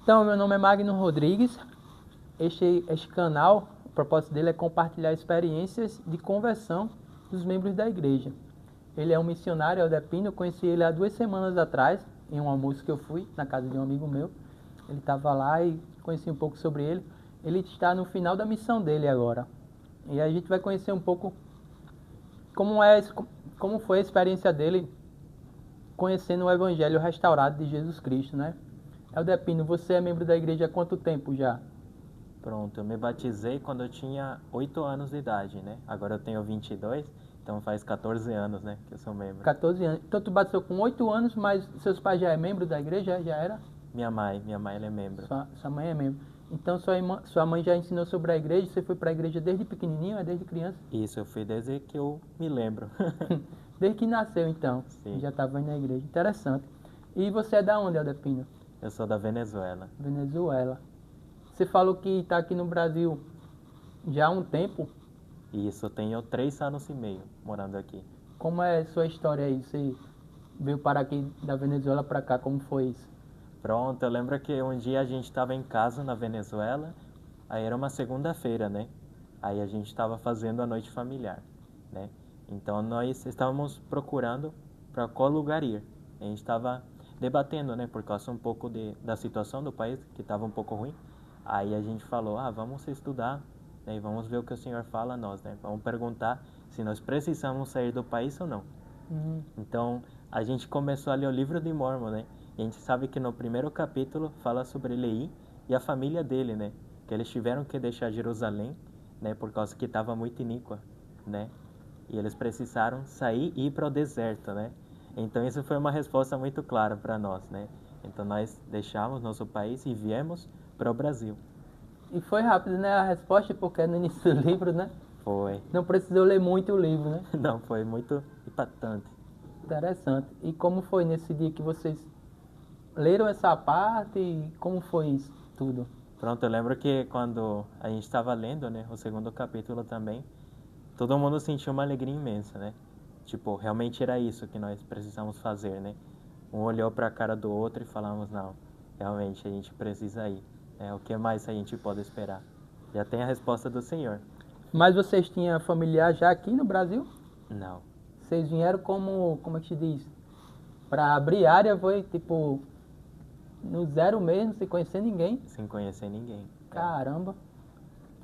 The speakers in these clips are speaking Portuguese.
Então, meu nome é Magno Rodrigues. Este canal, o propósito dele é compartilhar experiências de conversão dos membros da igreja. Ele é um missionário, Eldepino. Eu conheci ele há 2 semanas atrás, em um almoço que eu fui na casa de um amigo meu. Ele estava lá e conheci um pouco sobre ele. Ele está no final da missão dele agora. E a gente vai conhecer um pouco como foi a experiência dele conhecendo o Evangelho restaurado de Jesus Cristo, né? Eldepino, você é membro da igreja há quanto tempo já? Pronto, eu me batizei quando eu tinha 8 anos de idade, né? Agora eu tenho 22, então faz 14 anos, né, que eu sou membro. 14 anos. Então tu batizou com 8 anos, mas seus pais já é membro da igreja? Já era? Minha mãe ela é membro. Sua mãe é membro. Então sua mãe já ensinou sobre a igreja? Você foi para a igreja desde pequenininho, desde criança? Isso, eu fui desde que eu me lembro. Desde que nasceu, então. Sim. Já estava indo na igreja. Interessante. E você é da onde, Eldepino? Eu sou da Venezuela. Venezuela. Você falou que está aqui no Brasil já há um tempo. Isso, eu tenho 3 anos e meio morando aqui. Como é a sua história aí? Você veio para aqui da Venezuela para cá, como foi isso? Pronto, eu lembro que um dia a gente estava em casa na Venezuela, aí era uma segunda-feira, né? Aí a gente estava fazendo a noite familiar, né? Então nós estávamos procurando para qual lugar ir. A gente estava debatendo, né, por causa um pouco da situação do país, que estava um pouco ruim. Aí a gente falou, vamos estudar, né, e vamos ver o que o Senhor fala a nós, né? Vamos perguntar se nós precisamos sair do país ou não. Então a gente começou a ler o livro de Mórmon, né? E a gente sabe que no primeiro capítulo fala sobre Leí e a família dele, né? Que eles tiveram que deixar Jerusalém, né? Por causa que estava muito iníqua, né? E eles precisaram sair e ir para o deserto, né? Então isso foi uma resposta muito clara para nós, né? Então nós deixamos nosso país e viemos para o Brasil. E foi rápido, né, a resposta, porque é no início do livro, né? Foi. Não precisou ler muito o livro, né? Não, foi muito impactante. Interessante. E como foi nesse dia que vocês leram essa parte e como foi isso tudo? Pronto, eu lembro que quando a gente estava lendo, né, o segundo capítulo também, todo mundo sentiu uma alegria imensa, né? Tipo, realmente era isso que nós precisamos fazer, né? Um olhou para a cara do outro e falamos, não, realmente a gente precisa ir. O que mais a gente pode esperar? Já tem a resposta do Senhor. Mas vocês tinham familiar já aqui no Brasil? Não. Vocês vieram como é que se diz? Para abrir área, foi tipo no zero mesmo, sem conhecer ninguém? Sem conhecer ninguém. Caramba.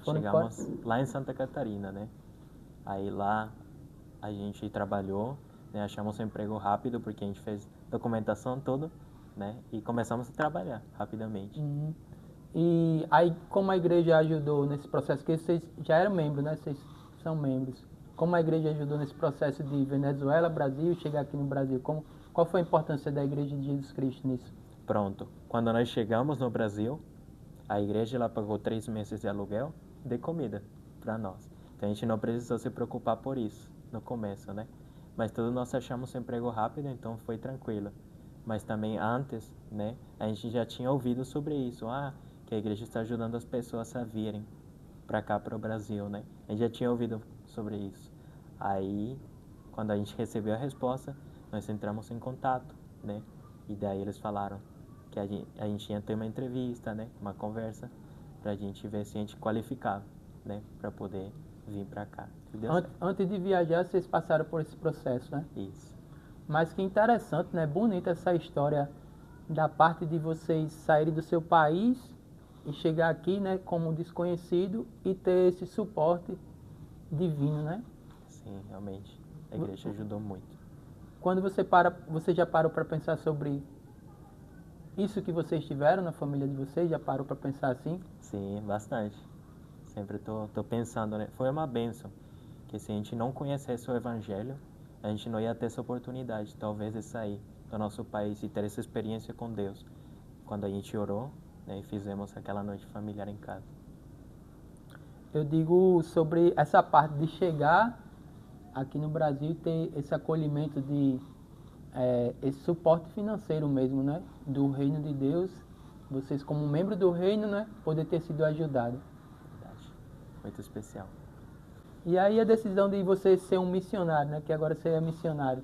Chegamos lá em Santa Catarina, né? Aí lá a gente trabalhou, né? Achamos um emprego rápido porque a gente fez documentação toda, né? E começamos a trabalhar rapidamente. E aí como a igreja ajudou nesse processo? Que vocês já eram membros, né? Vocês são membros. Como a igreja ajudou nesse processo de Venezuela, Brasil, chegar aqui no Brasil? Qual foi a importância da igreja de Jesus Cristo nisso? Pronto. Quando nós chegamos no Brasil, a igreja ela pagou 3 meses de aluguel de comida para nós. Então a gente não precisou se preocupar por isso no começo, né? Mas todos nós achamos um emprego rápido, então foi tranquilo. Mas também antes, né, a gente já tinha ouvido sobre isso, que a igreja está ajudando as pessoas a virem para cá, para o Brasil, né? A gente já tinha ouvido sobre isso. Aí, quando a gente recebeu a resposta, nós entramos em contato, né? E daí eles falaram que a gente ia ter uma entrevista, né? Uma conversa, para a gente ver se a gente qualificava, né? Para poder vir para cá. Antes de viajar, vocês passaram por esse processo, né? Isso. Mas que interessante, né? Bonita essa história da parte de vocês saírem do seu país e chegar aqui, né, como desconhecido e ter esse suporte divino, né? Sim, realmente. A igreja ajudou muito. Quando você já parou para pensar sobre isso que vocês tiveram na família de vocês? Já parou para pensar assim? Sim, bastante. Sempre tô pensando, né? Foi uma bênção. Que se a gente não conhecesse o Evangelho, a gente não ia ter essa oportunidade, talvez, de sair do nosso país e ter essa experiência com Deus. Quando a gente orou, né, e fizemos aquela noite familiar em casa. Eu digo sobre essa parte de chegar aqui no Brasil e ter esse acolhimento esse suporte financeiro mesmo, né? Do reino de Deus. Vocês como membro do reino, né? Poder ter sido ajudado. Verdade. Muito especial. E aí a decisão de você ser um missionário, né? Que agora você é missionário.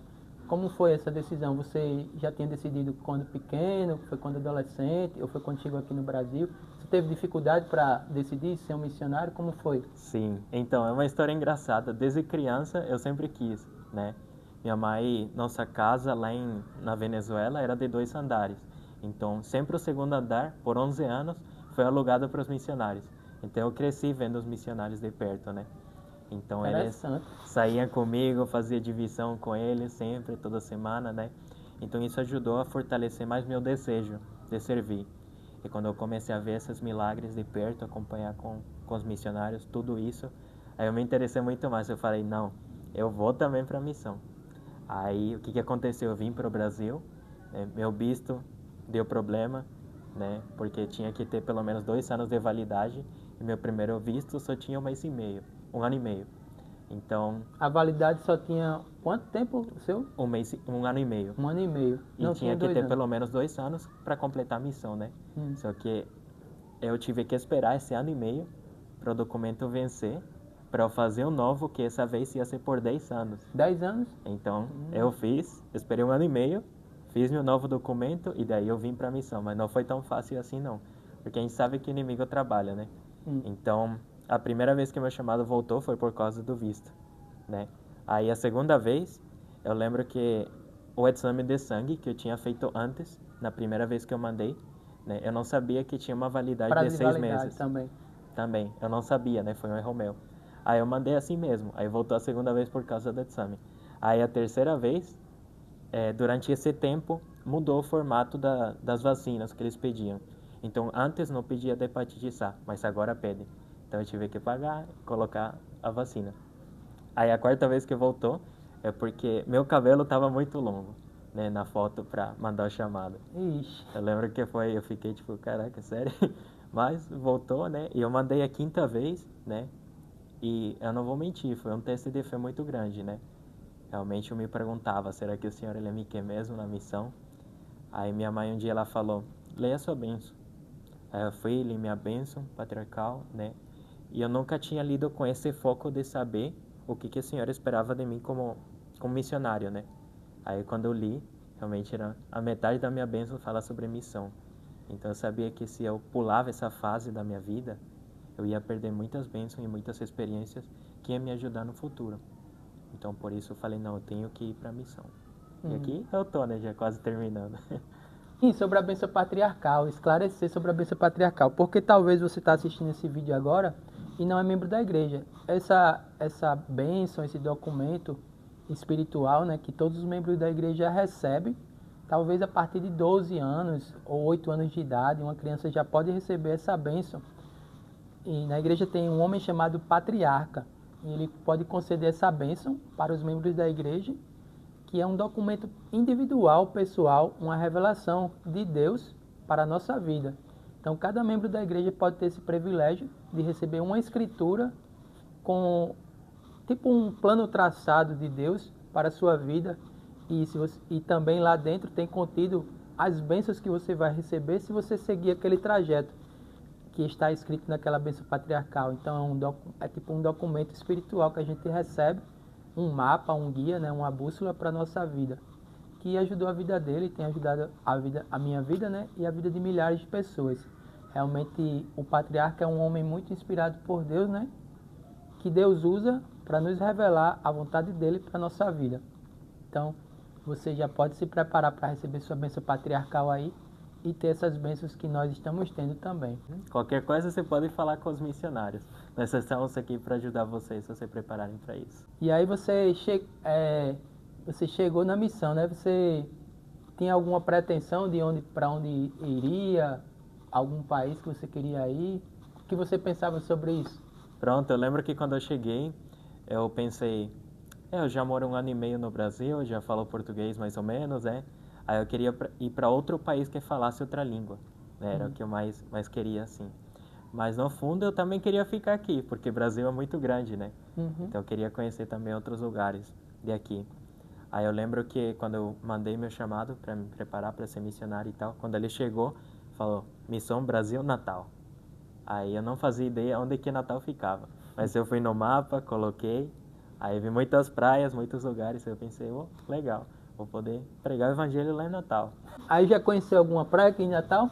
Como foi essa decisão? Você já tinha decidido quando pequeno, foi quando adolescente, ou foi quando chegou aqui no Brasil? Você teve dificuldade para decidir ser um missionário? Como foi? Sim, então é uma história engraçada. Desde criança eu sempre quis, né? Minha mãe, nossa casa lá na Venezuela era de 2 andares. Então, sempre o segundo andar, por 11 anos, foi alugado para os missionários. Então, eu cresci vendo os missionários de perto, né? Então, eles Interessante. saíam comigo, fazia divisão com eles sempre, toda semana, né? Então, isso ajudou a fortalecer mais meu desejo de servir. E quando eu comecei a ver esses milagres de perto, acompanhar com os missionários, tudo isso, aí eu me interessei muito mais. Eu falei, não, eu vou também para a missão. Aí o que aconteceu? Eu vim para o Brasil, né? Meu visto deu problema, né? Porque tinha que ter pelo menos 2 anos de validade e meu primeiro visto só tinha 1 mês e meio, 1 ano e meio. Então, A validade só tinha quanto tempo o seu? 1 ano e meio. 1 ano e meio. E Não tinha tinha que dois ter anos. pelo menos 2 anos para completar a missão, né? Hum. Só que eu tive que esperar esse ano e meio para o documento vencer, para eu fazer um novo, que essa vez ia ser por 10 anos. 10 anos? Então, eu esperei 1 ano e meio, fiz meu novo documento e daí eu vim para a missão. Mas não foi tão fácil assim, não. Porque a gente sabe que o inimigo trabalha, né? Então, a primeira vez que meu chamado voltou foi por causa do visto, né? Aí, a segunda vez, eu lembro que o exame de sangue que eu tinha feito antes, na primeira vez que eu mandei, né? Eu não sabia que tinha uma validade Prazo de de 6 validade meses. também. Também, eu não sabia, né? Foi um erro meu. Aí eu mandei assim mesmo. Aí voltou a segunda vez por causa do exame. Aí a terceira vez, durante esse tempo, mudou o formato das vacinas que eles pediam. Então, antes não pedia da hepatite A, mas agora pede. Então, eu tive que pagar e colocar a vacina. Aí a quarta vez que voltou, é porque meu cabelo estava muito longo, né? Na foto para mandar o chamado. Ixi. Eu lembro que eu fiquei tipo, caraca, sério? Mas voltou, né? E eu mandei a quinta vez, né? E eu não vou mentir, foi um teste de fé muito grande, né? Realmente eu me perguntava, será que o Senhor ele me quer mesmo na missão? Aí minha mãe um dia ela falou, leia sua bênção. Aí eu fui, li minha bênção patriarcal, né? E eu nunca tinha lido com esse foco de saber o que o Senhor esperava de mim como missionário, né? Aí quando eu li, realmente era a metade da minha bênção fala sobre missão. Então eu sabia que se eu pulava essa fase da minha vida, eu ia perder muitas bênçãos e muitas experiências que iam me ajudar no futuro. Então por isso eu falei, não, eu tenho que ir para a missão. E aqui eu tô, né, já quase terminando. E sobre a bênção patriarcal, esclarecer sobre a bênção patriarcal, porque talvez você está assistindo esse vídeo agora e não é membro da igreja. Essa bênção, esse documento espiritual, né, que todos os membros da igreja recebem, talvez a partir de 12 anos ou 8 anos de idade, uma criança já pode receber essa bênção. E na igreja tem um homem chamado patriarca, e ele pode conceder essa bênção para os membros da igreja, que é um documento individual, pessoal, uma revelação de Deus para a nossa vida. Então, cada membro da igreja pode ter esse privilégio de receber uma escritura com tipo um plano traçado de Deus para a sua vida. E também lá dentro tem contido as bênçãos que você vai receber se você seguir aquele trajeto que está escrito naquela bênção patriarcal. Então, é tipo um documento espiritual que a gente recebe, um mapa, um guia, né, uma bússola para a nossa vida, que ajudou a vida dele, tem ajudado a minha vida, né, e a vida de milhares de pessoas. Realmente, o patriarca é um homem muito inspirado por Deus, né, que Deus usa para nos revelar a vontade dele para a nossa vida. Então, você já pode se preparar para receber sua bênção patriarcal aí e ter essas bênçãos que nós estamos tendo também. Qualquer coisa você pode falar com os missionários. Nós estamos aqui para ajudar vocês a se prepararem para isso. E aí você chegou na missão, né? Você tinha alguma pretensão de para onde iria? Algum país que você queria ir? O que você pensava sobre isso? Pronto, eu lembro que quando eu cheguei, eu pensei, eu já moro 1 ano e meio no Brasil, já falo português mais ou menos, né? Aí eu queria ir para outro país que falasse outra língua, né? Era o que eu mais queria, assim. Mas no fundo eu também queria ficar aqui, porque o Brasil é muito grande, né? Então eu queria conhecer também outros lugares de aqui. Aí eu lembro que quando eu mandei meu chamado para me preparar para ser missionário e tal, quando ele chegou, falou, Missão Brasil Natal. Aí eu não fazia ideia onde que Natal ficava. Mas eu fui no mapa, coloquei, aí vi muitas praias, muitos lugares, aí eu pensei, legal, vou poder pregar o evangelho lá em Natal. Aí já conheceu alguma praia aqui em Natal?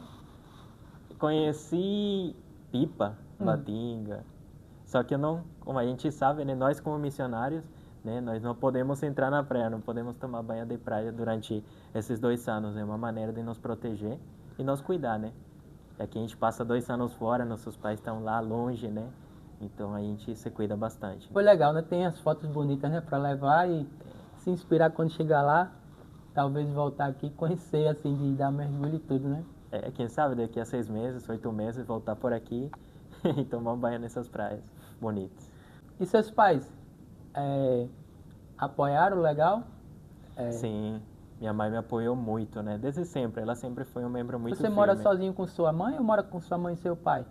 Conheci Pipa, Batinga, só que eu não, como a gente sabe, né, nós como missionários, né, nós não podemos entrar na praia, não podemos tomar banho de praia durante esses 2 anos, é uma maneira de nos proteger e nos cuidar, né? Aqui a gente passa 2 anos fora, nossos pais estão lá longe, né? Então a gente se cuida bastante. Foi legal, né? Tem as fotos bonitas, né? Pra levar e se inspirar quando chegar lá. Talvez voltar aqui e conhecer, assim, de dar mergulho e tudo, né? Quem sabe daqui a 6 meses, 8 meses, voltar por aqui e tomar um banho nessas praias bonitas. E seus pais? É, apoiaram legal? Sim, minha mãe me apoiou muito, né? Desde sempre, ela sempre foi um membro muito Você mora firme. sozinho com sua mãe ou mora com sua mãe e seu pai?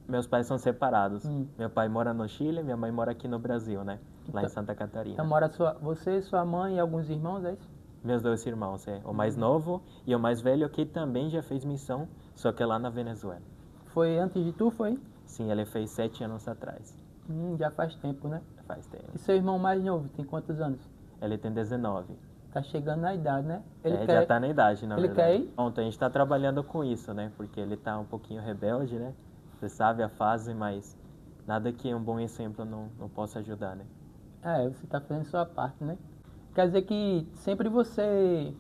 Meus pais são separados. Meu pai mora no Chile, minha mãe mora aqui no Brasil, né? Lá em Santa Catarina. Então mora você, sua mãe e alguns irmãos, é isso? Meus 2 irmãos, o mais novo e o mais velho que também já fez missão, só que lá na Venezuela. Foi antes de tu, foi? Sim, ele fez 7 anos atrás. Já faz tempo, né? Faz tempo. E seu irmão mais novo, tem quantos anos? Ele tem 19. Tá chegando na idade, né? Já tá na idade, na ele verdade. Quer ir? Ontem a gente tá trabalhando com isso, né? Porque ele tá um pouquinho rebelde, né? Você sabe a fase, mas nada que um bom exemplo não possa ajudar, né? Você tá fazendo sua parte, né? Quer dizer que sempre você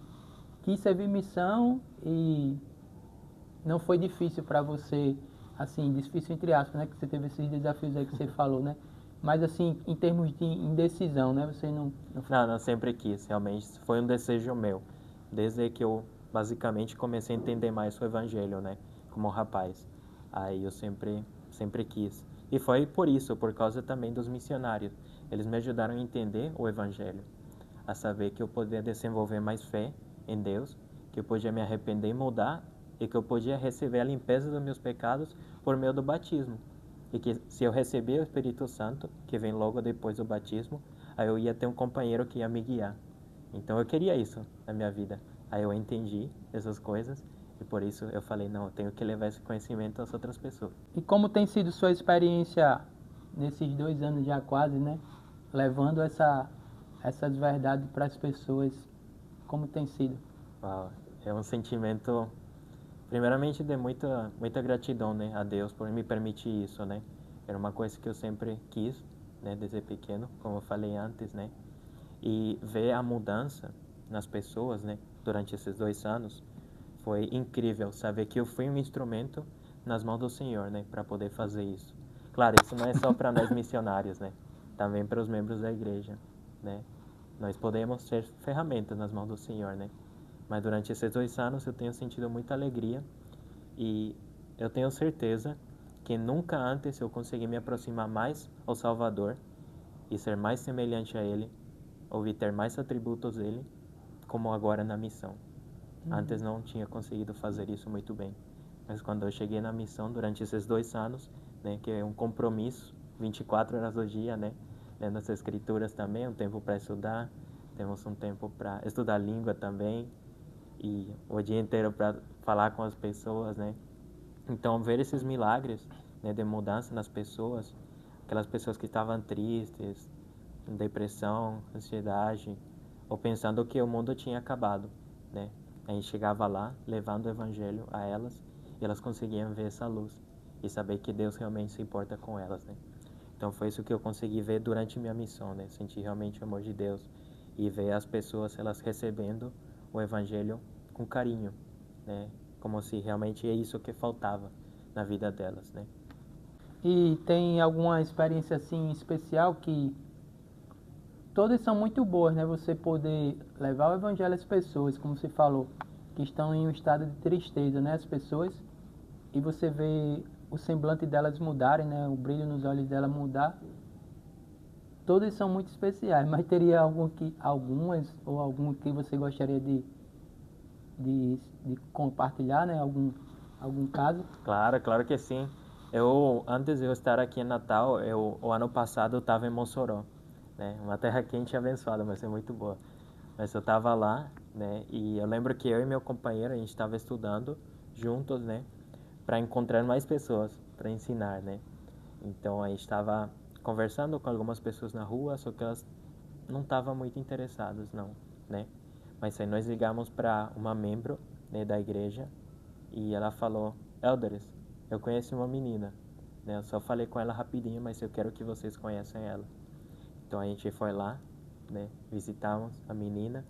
quis servir missão e não foi difícil para você, assim, difícil entre aspas, né? Que você teve esses desafios aí que você falou, né? Mas assim, em termos de indecisão, né? Você não... Não, sempre quis, realmente. Foi um desejo meu. Desde que eu, basicamente, comecei a entender mais o evangelho, né? Como rapaz. Aí eu sempre quis. E foi por isso, por causa também dos missionários. Eles me ajudaram a entender o evangelho. A saber que eu podia desenvolver mais fé em Deus, que eu podia me arrepender e mudar, e que eu podia receber a limpeza dos meus pecados por meio do batismo. E que se eu receber o Espírito Santo, que vem logo depois do batismo, aí eu ia ter um companheiro que ia me guiar. Então eu queria isso na minha vida. Aí eu entendi essas coisas e por isso eu falei, não, eu tenho que levar esse conhecimento às outras pessoas. E como tem sido sua experiência nesses 2 anos já quase, né? Levando essas verdades para as pessoas, como tem sido? Uau, é um sentimento, primeiramente, de muita gratidão, né, a Deus por me permitir isso, né? Era uma coisa que eu sempre quis, né, desde pequeno, como eu falei antes, né? E ver a mudança nas pessoas, né, durante esses 2 anos, foi incrível saber que eu fui um instrumento nas mãos do Senhor, né, para poder fazer isso. Claro, isso não é só para nós missionários, né? Também para os membros da igreja, né? Nós podemos ser ferramentas nas mãos do Senhor, né? Mas durante esses 2 anos eu tenho sentido muita alegria e eu tenho certeza que nunca antes eu consegui me aproximar mais ao Salvador e ser mais semelhante a Ele, ou ter mais atributos dele, como agora na missão. Antes não tinha conseguido fazer isso muito bem. Mas quando eu cheguei na missão, durante esses 2 anos, né, que é um compromisso, 24 horas do dia, né, lendo as escrituras também, um tempo para estudar, temos um tempo para estudar língua também, e o dia inteiro para falar com as pessoas, né. Então, ver esses milagres, né, de mudança nas pessoas, aquelas pessoas que estavam tristes, com depressão, ansiedade, ou pensando que o mundo tinha acabado, né? A gente chegava lá, levando o evangelho a elas, e elas conseguiam ver essa luz e saber que Deus realmente se importa com elas, né? Então foi isso que eu consegui ver durante minha missão, né? Sentir realmente o amor de Deus e ver as pessoas elas recebendo o evangelho com carinho, né? Como se realmente é isso que faltava na vida delas, né? E tem alguma experiência assim especial que todas são muito boas, né? Você poder levar o evangelho às pessoas, como você falou, que estão em um estado de tristeza, né? As pessoas, e você vê o semblante delas mudarem, né? O brilho nos olhos delas mudar. Todas são muito especiais, mas teria algumas ou algum que você gostaria de compartilhar, né? Algum caso? Claro que sim. Antes de eu estar aqui em Natal, o ano passado eu estava em Mossoró, né? Uma terra quente e abençoada, mas é muito boa. Mas eu estava lá, né? E eu lembro que eu e meu companheiro, a gente estava estudando juntos, né? Para encontrar mais pessoas, para ensinar, né? Então a gente estava conversando com algumas pessoas na rua, só que elas não estavam muito interessadas, não, né? Mas aí nós ligamos para uma membro, né, da igreja e ela falou: Elders, eu conheci uma menina, né? Eu só falei com ela rapidinho, mas eu quero que vocês conheçam ela. Então a gente foi lá, né? Visitamos a menina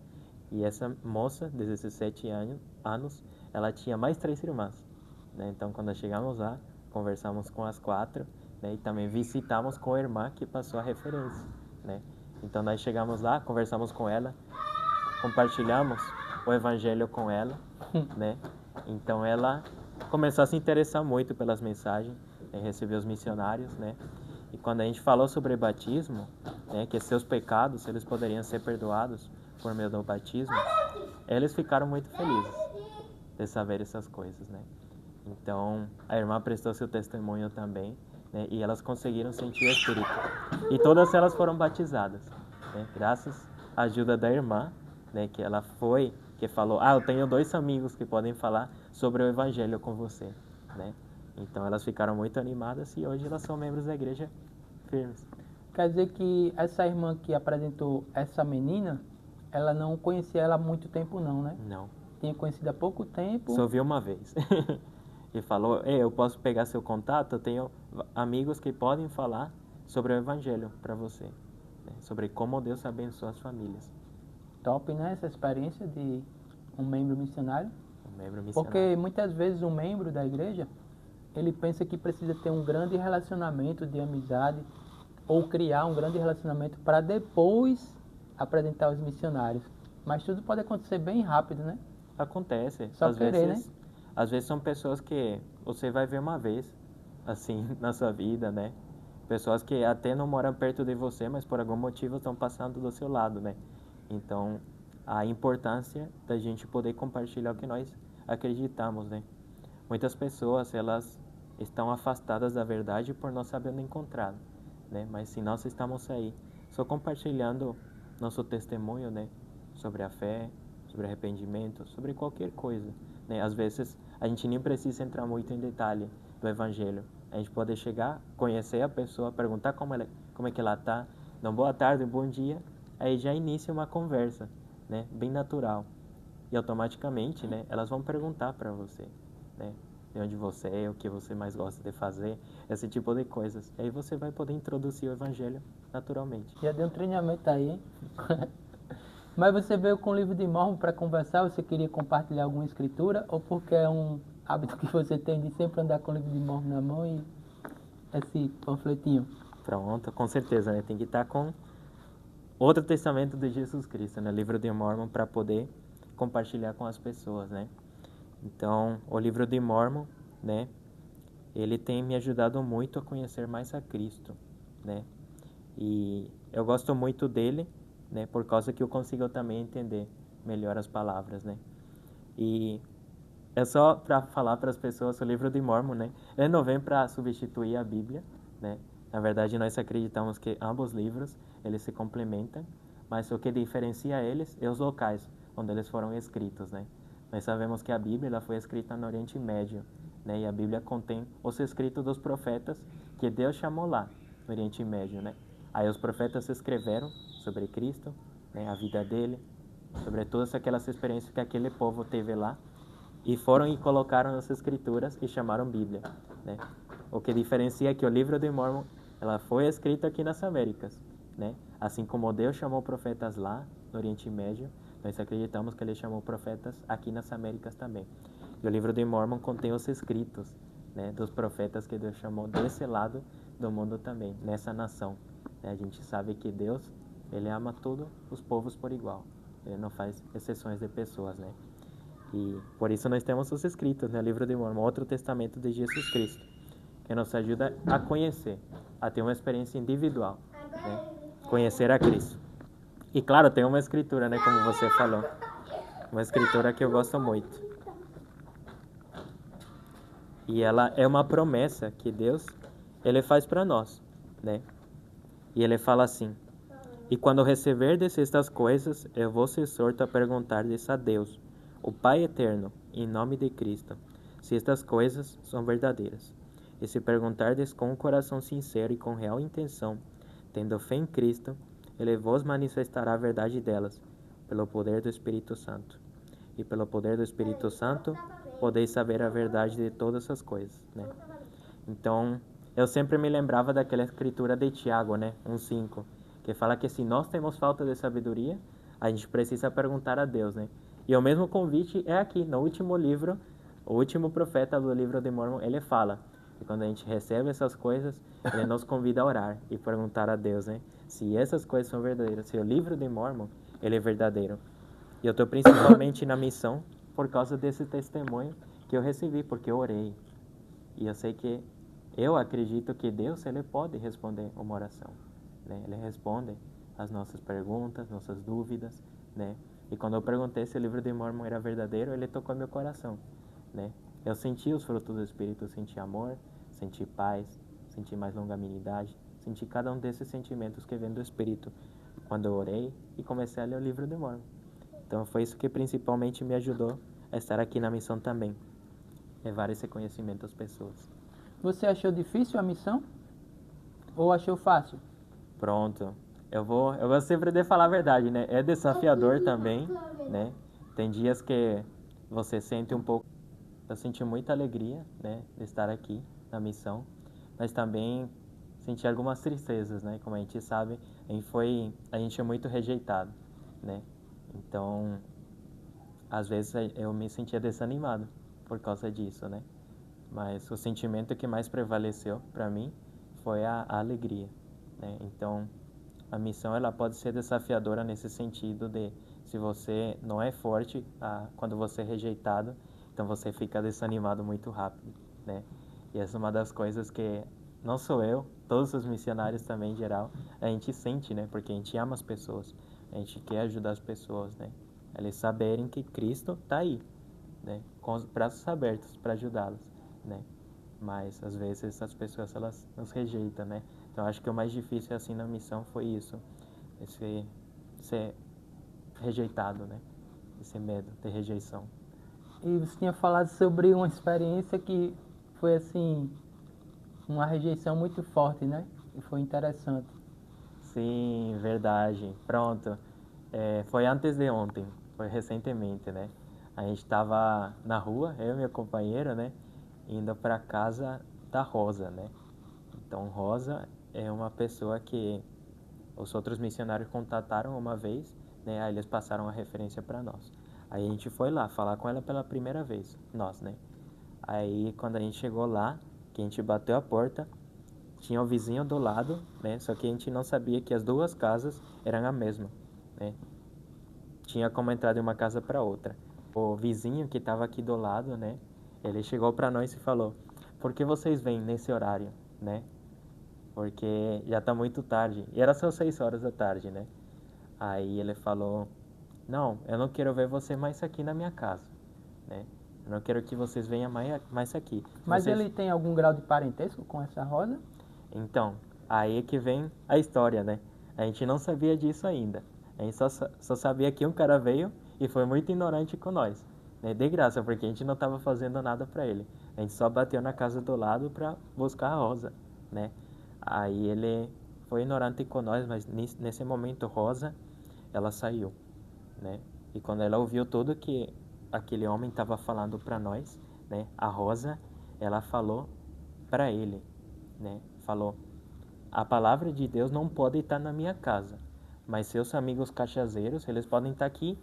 e essa moça, de 17 anos, ela tinha mais 3 irmãs, né? Então quando nós chegamos lá, conversamos com as 4, né? E também visitamos com a irmã que passou a referência, né? Então nós chegamos lá, conversamos com ela, compartilhamos o evangelho com ela, né? Então ela começou a se interessar muito pelas mensagens, né? Recebeu os missionários, né? E quando a gente falou sobre batismo, né, que seus pecados eles poderiam ser perdoados por meio do batismo, eles ficaram muito felizes de saber essas coisas, né? Então a irmã prestou seu testemunho também, né? E elas conseguiram sentir o Espírito. E todas elas foram batizadas, né? Graças à ajuda da irmã, né? Que falou: eu tenho 2 amigos que podem falar sobre o Evangelho com você, né? Então elas ficaram muito animadas e hoje elas são membros da igreja firmes. Quer dizer que essa irmã que apresentou essa menina, ela não conhecia ela há muito tempo não, né? Não. Tinha conhecido há pouco tempo. Só vi uma vez. E falou: eu posso pegar seu contato? Eu tenho amigos que podem falar sobre o Evangelho para você, né? Sobre como Deus abençoa as famílias. Top, né? Essa experiência de um membro missionário. Um membro missionário. Porque muitas vezes um membro da igreja, ele pensa que precisa ter um grande relacionamento de amizade ou criar um grande relacionamento para depois apresentar os missionários. Mas tudo pode acontecer bem rápido, né? Acontece. Só querer, né? Às vezes são pessoas que você vai ver uma vez, assim, na sua vida, né? Pessoas que até não moram perto de você, mas por algum motivo estão passando do seu lado, né? Então, a importância da gente poder compartilhar o que nós acreditamos, né? Muitas pessoas, elas estão afastadas da verdade por não saber onde encontrá-la, né? Mas se nós estamos aí, só compartilhando nosso testemunho, né? Sobre a fé, sobre arrependimento, sobre qualquer coisa, né? Às vezes, a gente nem precisa entrar muito em detalhe do Evangelho. A gente pode chegar, conhecer a pessoa, perguntar como é que ela está, dar uma boa tarde, um bom dia, aí já inicia uma conversa, né? Bem natural. E automaticamente, né? Elas vão perguntar para você, né? De onde você é, o que você mais gosta de fazer, esse tipo de coisas. E aí você vai poder introduzir o Evangelho naturalmente. Já deu um treinamento aí, hein? Mas você veio com o livro de Mórmon para conversar? Você queria compartilhar alguma escritura? Ou porque é um hábito que você tem de sempre andar com o livro de Mórmon na mão e esse panfletinho? Pronto, com certeza, né? Tem que estar com outro testamento de Jesus Cristo, né? Livro de Mórmon, para poder compartilhar com as pessoas, né? Então, o livro de Mórmon, né? Ele tem me ajudado muito a conhecer mais a Cristo, né? E eu gosto muito dele, né? Por causa que eu consigo também entender melhor as palavras, né? E é só para falar para as pessoas, o livro de Mórmon, né? Ele não vem para substituir a Bíblia, né? Na verdade, nós acreditamos que ambos livros, eles se complementam, mas o que diferencia eles é os locais onde eles foram escritos, né? Nós sabemos que a Bíblia ela foi escrita no Oriente Médio, né? E a Bíblia contém os escritos dos profetas que Deus chamou lá, no Oriente Médio, né? Aí os profetas escreveram sobre Cristo, né? A vida dele, sobre todas aquelas experiências que aquele povo teve lá, e foram e colocaram nas escrituras e chamaram Bíblia, né? O que diferencia é que o livro de Mórmon ela foi escrito aqui nas Américas, né? Assim como Deus chamou profetas lá no Oriente Médio, nós acreditamos que ele chamou profetas aqui nas Américas também. E o livro de Mórmon contém os escritos, né, dos profetas que Deus chamou desse lado do mundo também, nessa nação. A gente sabe que Deus, ele ama todos os povos por igual. Ele não faz exceções de pessoas, né? E por isso nós temos os escritos, né? O livro de Mórmon, outro testamento de Jesus Cristo, que nos ajuda a conhecer, a ter uma experiência individual, né? Conhecer a Cristo. E claro, tem uma escritura, né? Como você falou. Uma escritura que eu gosto muito. E ela é uma promessa que Deus, ele faz para nós, né? E ele fala assim: e quando receberdes estas coisas, eu vos exorto a perguntar-lhes a Deus, o Pai eterno, em nome de Cristo, se estas coisas são verdadeiras. E se perguntardes com um coração sincero e com real intenção, tendo fé em Cristo, ele vos manifestará a verdade delas, pelo poder do Espírito Santo. E pelo poder do Espírito Santo, podeis saber a verdade de todas as coisas, né? Então, eu sempre me lembrava daquela escritura de Tiago, né? 1:5, que fala que se nós temos falta de sabedoria, a gente precisa perguntar a Deus, né? E o mesmo convite é aqui, no último livro, o último profeta do livro de Mórmon, ele fala que quando a gente recebe essas coisas, ele nos convida a orar e perguntar a Deus, né? Se essas coisas são verdadeiras, se o livro de Mórmon, ele é verdadeiro. E eu estou principalmente na missão por causa desse testemunho que eu recebi, porque eu orei. E eu sei que eu acredito que Deus, ele pode responder uma oração, né? Ele responde as nossas perguntas, nossas dúvidas, né? E quando eu perguntei se o livro de Mórmon era verdadeiro, ele tocou meu coração, né? Eu senti os frutos do Espírito, senti amor, senti paz, senti mais longanimidade, senti cada um desses sentimentos que vem do Espírito quando eu orei e comecei a ler o livro de Mórmon. Então foi isso que principalmente me ajudou a estar aqui na missão também, levar esse conhecimento às pessoas. Você achou difícil a missão? Ou achou fácil? Pronto. Eu vou sempre de falar a verdade, né? É desafiador também, né? Tem dias que você sente um pouco... Eu senti muita alegria, né? De estar aqui na missão. Mas também senti algumas tristezas, né? Como a gente sabe, a gente é muito rejeitado, né? Então, às vezes eu me sentia desanimado por causa disso, né? Mas o sentimento que mais prevaleceu para mim foi a alegria, né? Então, a missão ela pode ser desafiadora nesse sentido de se você não é forte quando você é rejeitado, então você fica desanimado muito rápido, né? E essa é uma das coisas que não sou eu, todos os missionários também em geral, a gente sente, né? Porque a gente ama as pessoas, a gente quer ajudar as pessoas, né? Eles saberem que Cristo está aí, né? Com os braços abertos para ajudá-los, né? Mas às vezes as pessoas elas nos rejeitam, né? Então acho que o mais difícil assim na missão foi isso, esse ser rejeitado, né? Esse medo de rejeição. E você tinha falado sobre uma experiência que foi assim, uma rejeição muito forte, né? E foi interessante. Sim, verdade. Pronto. Foi antes de ontem, foi recentemente, né? A gente estava na rua, eu e minha companheira, né? Indo para casa da Rosa, né? Então, Rosa é uma pessoa que os outros missionários contataram uma vez, né? Aí eles passaram a referência para nós. Aí a gente foi lá falar com ela pela primeira vez, nós, né? Aí quando a gente chegou lá, que a gente bateu a porta, tinha o vizinho do lado, né? Só que a gente não sabia que as duas casas eram a mesma, né? Tinha como entrar de uma casa para outra. O vizinho que estava aqui do lado, né? Ele chegou para nós e falou: "Por que vocês vêm nesse horário, né? Porque já está muito tarde." E era só 6 horas da tarde, né? Aí ele falou: "Não, eu não quero ver você mais aqui na minha casa, né? Eu não quero que vocês venham mais aqui." Mas Vocês... ele tem algum grau de parentesco com essa Rosa? Então, aí é que vem a história, né? A gente não sabia disso ainda. A gente só sabia que um cara veio e foi muito ignorante com nós, né? De graça, porque a gente não estava fazendo nada para ele. A gente só bateu na casa do lado para buscar a Rosa, né? Aí ele foi ignorante com nós, mas nesse momento Rosa, ela saiu, né? E quando ela ouviu tudo que aquele homem estava falando para nós, né? A Rosa, ela falou para ele, né? Falou: "A palavra de Deus não pode estar na minha casa, mas seus amigos cachazeiros, eles podem estar aqui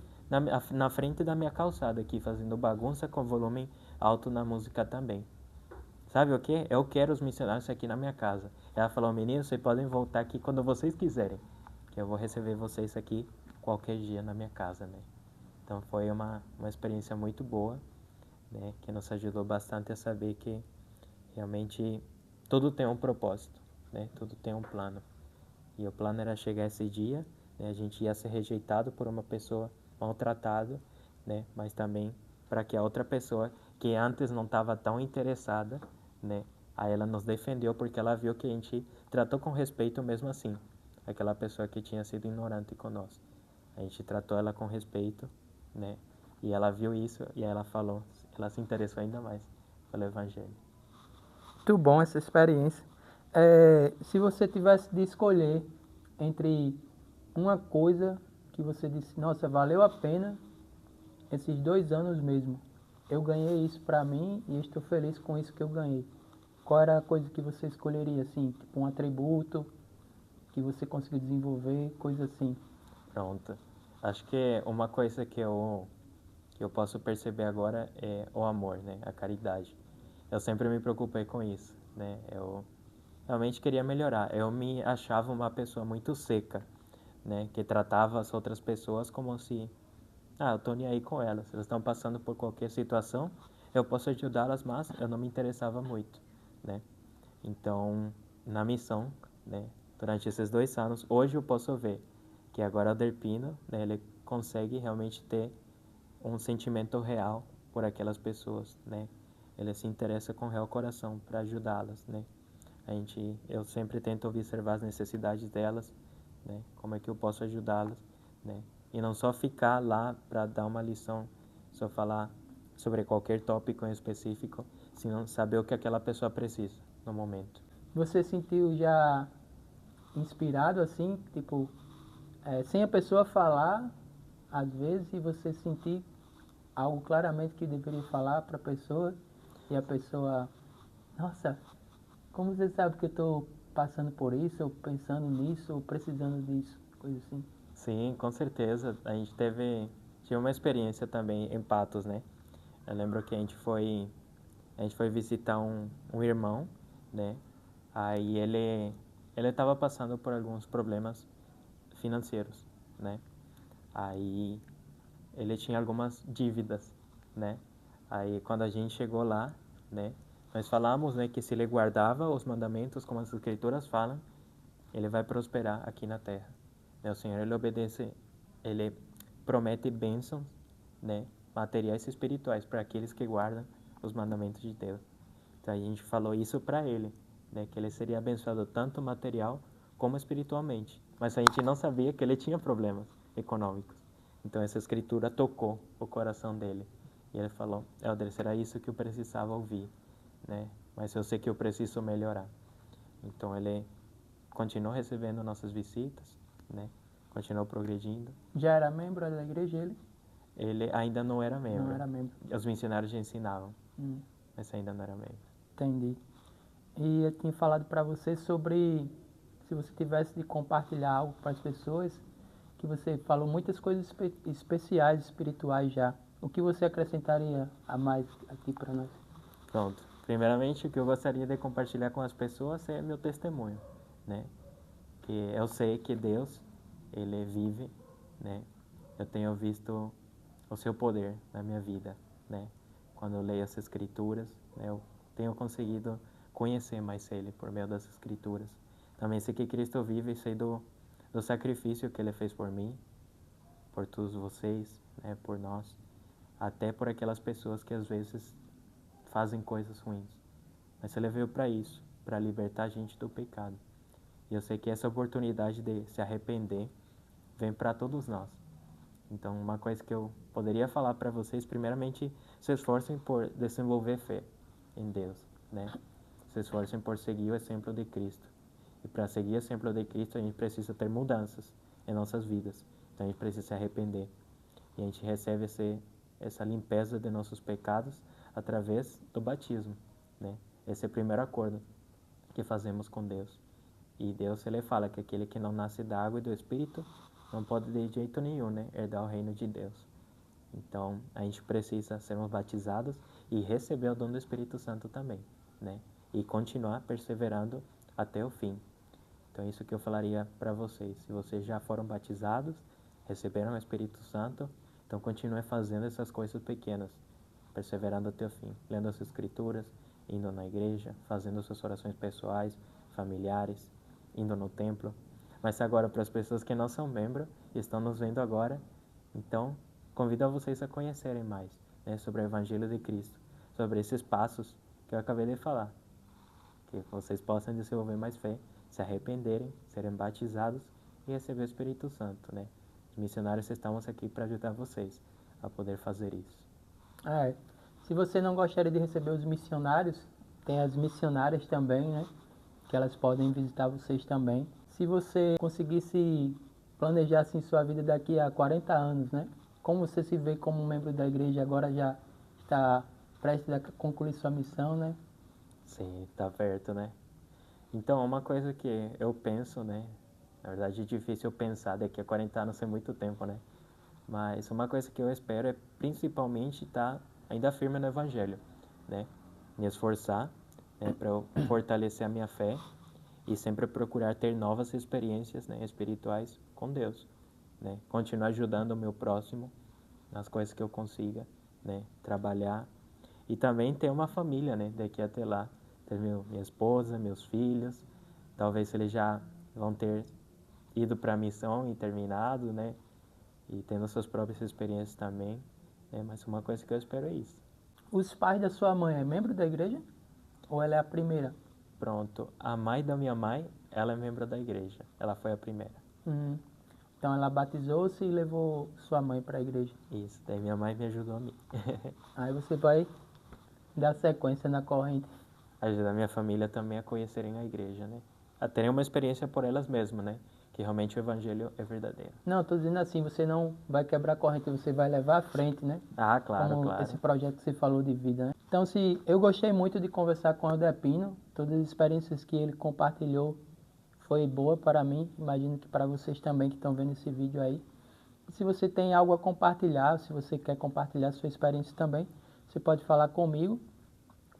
na frente da minha calçada, aqui fazendo bagunça com volume alto na música também. Sabe o que? Eu quero os missionários aqui na minha casa." Ela falou: "Meninos, vocês podem voltar aqui quando vocês quiserem, que eu vou receber vocês aqui qualquer dia na minha casa, né?" Então foi uma experiência muito boa, né? Que nos ajudou bastante a saber que realmente tudo tem um propósito, né? Tudo tem um plano. E o plano era chegar esse dia, né? A gente ia ser rejeitado por uma pessoa maltratada, né? Mas também para que a outra pessoa que antes não estava tão interessada, né? Aí ela nos defendeu porque ela viu que a gente tratou com respeito mesmo assim. Aquela pessoa que tinha sido ignorante conosco. A gente tratou ela com respeito, né? E ela viu isso e ela falou, ela se interessou ainda mais pelo Evangelho. Muito bom essa experiência. Se você tivesse de escolher entre uma coisa que que você disse, nossa, valeu a pena esses 2 anos mesmo. Eu ganhei isso pra mim e estou feliz com isso que eu ganhei. Qual era a coisa que você escolheria, assim, tipo um atributo que você conseguiu desenvolver, coisa assim? Pronto. Acho que uma coisa que eu posso perceber agora é o amor, né? A caridade. Eu sempre me preocupei com isso, né? Eu realmente queria melhorar. Eu me achava uma pessoa muito seca, né? Que tratava as outras pessoas como se, eu tô nem aí com elas. Elas estão passando por qualquer situação, eu posso ajudá-las, mas eu não me interessava muito, né? Então, na missão, né? Durante esses 2 anos, hoje eu posso ver que agora o Derpino, né? Ele consegue realmente ter um sentimento real por aquelas pessoas, né? Ele se interessa com real coração para ajudá-las, né? Eu sempre tento observar as necessidades delas, né? Como é que eu posso ajudá-las, né? E não só ficar lá para dar uma lição, só falar sobre qualquer tópico em específico, senão saber o que aquela pessoa precisa no momento. Você sentiu já inspirado, assim, tipo, sem a pessoa falar, às vezes, e você sentir algo claramente que deveria falar para a pessoa, e a pessoa, nossa, como você sabe que eu estou passando por isso, ou pensando nisso, ou precisando disso, coisa assim. Sim, com certeza. Tive uma experiência também em Patos, né? Eu lembro que a gente foi visitar um irmão, né? Aí ele estava passando por alguns problemas financeiros, né? Aí ele tinha algumas dívidas, né? Aí quando a gente chegou lá, né? Nós falamos, né, que se ele guardava os mandamentos como as escrituras falam, ele vai prosperar aqui na terra. Né? O Senhor, ele obedece, ele promete bênçãos, né, materiais e espirituais para aqueles que guardam os mandamentos de Deus. Então a gente falou isso para ele, né, que ele seria abençoado tanto material como espiritualmente. Mas a gente não sabia que ele tinha problemas econômicos. Então essa escritura tocou o coração dele. E ele falou, Elder, será isso que eu precisava ouvir, né? Mas eu sei que eu preciso melhorar. Então ele continuou recebendo nossas visitas, né? Continuou progredindo. Já era membro da igreja ele? Ele ainda não era membro. Não era membro. Os missionários já ensinavam, Hum, mas ainda não era membro. entendi. E eu tinha falado para você sobre se você tivesse de compartilhar algo para as pessoas, que você falou muitas coisas especiais, espirituais já. O que você acrescentaria a mais aqui para nós? Pronto. Primeiramente, o que eu gostaria de compartilhar com as pessoas é meu testemunho, né? Que eu sei que Deus, ele vive, né? Eu tenho visto o seu poder na minha vida, né? Quando eu leio as escrituras, né? Eu tenho conseguido conhecer mais ele por meio das escrituras. Também sei que Cristo vive e sei do sacrifício que ele fez por mim, por todos vocês, né? Por nós, até por aquelas pessoas que às vezes fazem coisas ruins. Mas ele veio para isso, para libertar a gente do pecado. E eu sei que essa oportunidade de se arrepender vem para todos nós. Então, uma coisa que eu poderia falar para vocês, primeiramente, se esforcem por desenvolver fé em Deus, né? Se esforcem por seguir o exemplo de Cristo. E para seguir o exemplo de Cristo, a gente precisa ter mudanças em nossas vidas. Então, a gente precisa se arrepender. E a gente recebe essa limpeza de nossos pecados através do batismo, né? Esse é o primeiro acordo que fazemos com Deus. E Deus, ele fala que aquele que não nasce da água e do Espírito não pode de jeito nenhum, né, herdar o reino de Deus. Então, a gente precisa sermos batizados e receber o dom do Espírito Santo também, né? E continuar perseverando até o fim. Então, isso que eu falaria para vocês. Se vocês já foram batizados, receberam o Espírito Santo, então continue fazendo essas coisas pequenas, perseverando até o fim, lendo as Escrituras, indo na igreja, fazendo suas orações pessoais, familiares, indo no templo. Mas agora, para as pessoas que não são membros e estão nos vendo agora, então convido a vocês a conhecerem mais, né, sobre o Evangelho de Cristo, sobre esses passos que eu acabei de falar, que vocês possam desenvolver mais fé, se arrependerem, serem batizados e receber o Espírito Santo, né? Os missionários estamos aqui para ajudar vocês a poder fazer isso. Se você não gostaria de receber os missionários, tem as missionárias também, né? Que elas podem visitar vocês também. Se você conseguisse planejar assim sua vida daqui a 40 anos, né? Como você se vê como membro da igreja agora já está prestes a concluir sua missão, né? Sim, tá perto, né? Então, uma coisa que eu penso, né? Na verdade, é difícil eu pensar daqui a 40 anos é muito tempo, né? Mas uma coisa que eu espero é principalmente estar ainda firme no Evangelho, né? Me esforçar, né, para eu fortalecer a minha fé e sempre procurar ter novas experiências, né, espirituais com Deus, né? Continuar ajudando o meu próximo nas coisas que eu consiga, né? Trabalhar e também ter uma família, né? Daqui até lá, ter minha esposa, meus filhos, talvez eles já vão ter ido para a missão e terminado, né? E tendo suas próprias experiências também, né? Mas uma coisa que eu espero é isso. Os pais da sua mãe é membro da igreja? Ou ela é a primeira? Pronto, a mãe da minha mãe, ela é membro da igreja, ela foi a primeira. Uhum. Então ela batizou-se e levou sua mãe para a igreja. Isso, daí minha mãe me ajudou a mim. Aí você vai dar sequência na corrente. Ajudar a minha família também a conhecerem a igreja, né? A terem uma experiência por elas mesmas, né? Que realmente o evangelho é verdadeiro. Não, estou dizendo assim, você não vai quebrar a corrente, você vai levar à frente, né? Ah, claro, Como claro. esse projeto que você falou de vida, né? Então, se eu gostei muito de conversar com o Helder Pino, todas as experiências que ele compartilhou foi boa para mim, imagino que para vocês também que estão vendo esse vídeo aí. E se você tem algo a compartilhar, se você quer compartilhar sua experiência também, você pode falar comigo,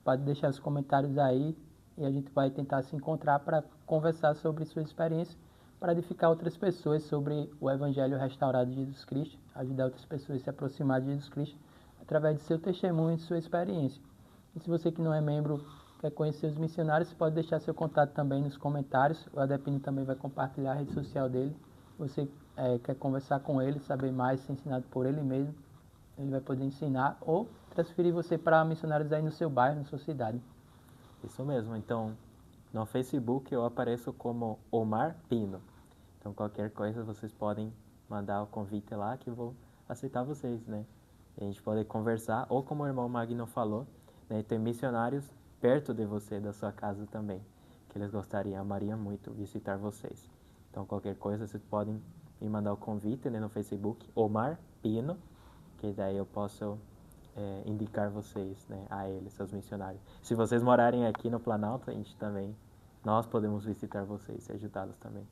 pode deixar os comentários aí e a gente vai tentar se encontrar para conversar sobre sua experiência, para edificar outras pessoas sobre o Evangelho restaurado de Jesus Cristo, ajudar outras pessoas a se aproximar de Jesus Cristo através de seu testemunho e de sua experiência. E se você que não é membro quer conhecer os missionários, você pode deixar seu contato também nos comentários. O Adepino também vai compartilhar a rede social dele. Você quer conversar com ele, saber mais, ser ensinado por ele mesmo, ele vai poder ensinar ou transferir você para missionários aí no seu bairro, na sua cidade. Isso mesmo. Então, no Facebook eu apareço como Omar Pino. Então, qualquer coisa vocês podem mandar o convite lá que eu vou aceitar vocês, né? E a gente pode conversar, ou como o irmão Magno falou, né, tem missionários perto de você, da sua casa também, que eles gostariam, amariam muito visitar vocês. Então, qualquer coisa vocês podem me mandar o convite, né, no Facebook, Omar Pino, que daí eu posso indicar vocês, né, a eles, seus missionários. Se vocês morarem aqui no Planalto, a gente também, nós podemos visitar vocês e ajudá-los também.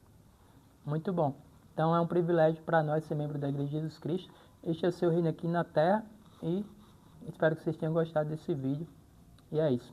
Muito bom. Então é um privilégio para nós ser membro da Igreja de Jesus Cristo. Este é o seu reino aqui na Terra e espero que vocês tenham gostado desse vídeo. E é isso.